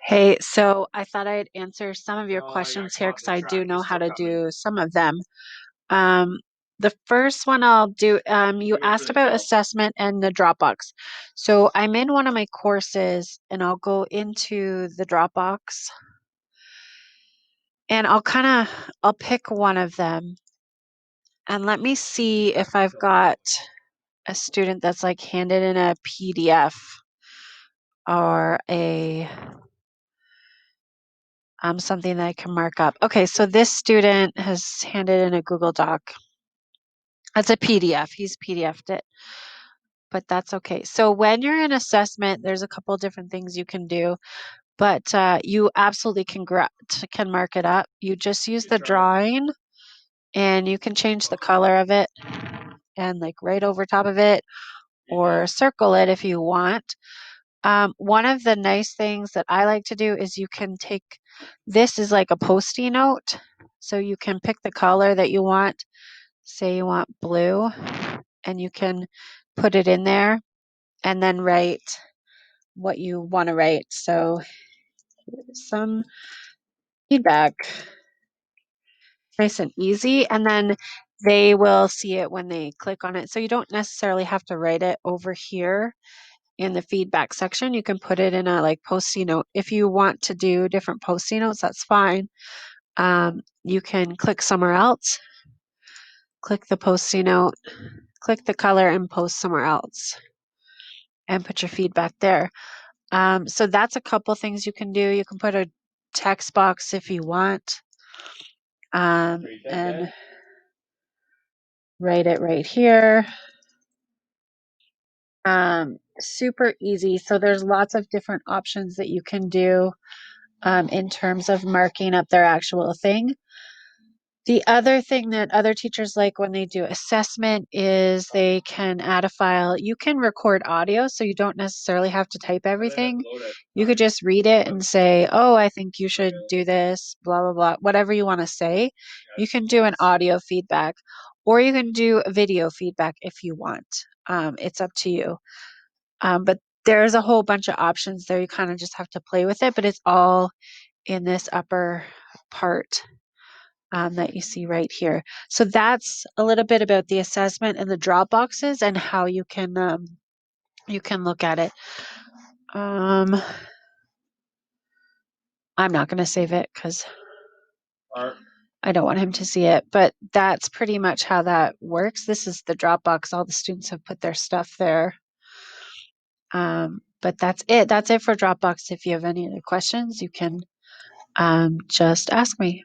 Hey, so I thought I'd answer some of your Oh, I got questions here caught in because the I do traffic. know It's how still to coming. do some of them. Um, the first one I'll do, you Gonna wait for asked the about kill. assessment and the Dropbox. So I'm in one of my courses and I'll go into the Dropbox and I'll pick one of them and let me see if I've got a student that's like handed in a PDF or a something that I can mark up. Okay, so this student has handed in a Google Doc. That's a PDF. He's PDF'd it, but that's okay. So when you're in assessment, there's a couple different things you can do, but you absolutely can mark it up. You just use Good the try. drawing, and you can change the Welcome. color of it, and like right over top of it, or Email. circle it if you want. One of the nice things that I like to do is you can take this is like a post-it note, so you can pick the color that you want. Say you want blue, and you can put it in there and then write what you want to write. So, some feedback, nice and easy. And then they will see it when they click on it. So, you don't necessarily have to write it over here in the feedback section. You can put it in a like post-it note. If you want to do different post-it notes, that's fine. You can click somewhere else, click the post-it note, click the color, and post somewhere else and put your feedback there. So that's a couple things you can do. You can put a text box if you want, Read that and guy. write it right here. Super easy. So there's lots of different options that you can do in terms of marking up their actual thing. The other thing that other teachers like when they do assessment is they can add a file. You can record audio, so you don't necessarily have to type Oh, they have everything. to load at You could time. just read it and say, oh, I think you Like should a do this, blah, blah, blah, whatever you want to say. You gotcha. can do an audio feedback, or you can do a video feedback if you want. It's up to you. But there's a whole bunch of options there. You kind of just have to play with it, but it's all in this upper part that you see right here. So that's a little bit about the assessment and the drop boxes and how you can look at it. Um, I'm not going to save it because Art. I don't want him to see it, but that's pretty much how that works. This is the Dropbox. All the students have put their stuff there. But that's it. That's it for Dropbox. If you have any other questions, you can just ask me.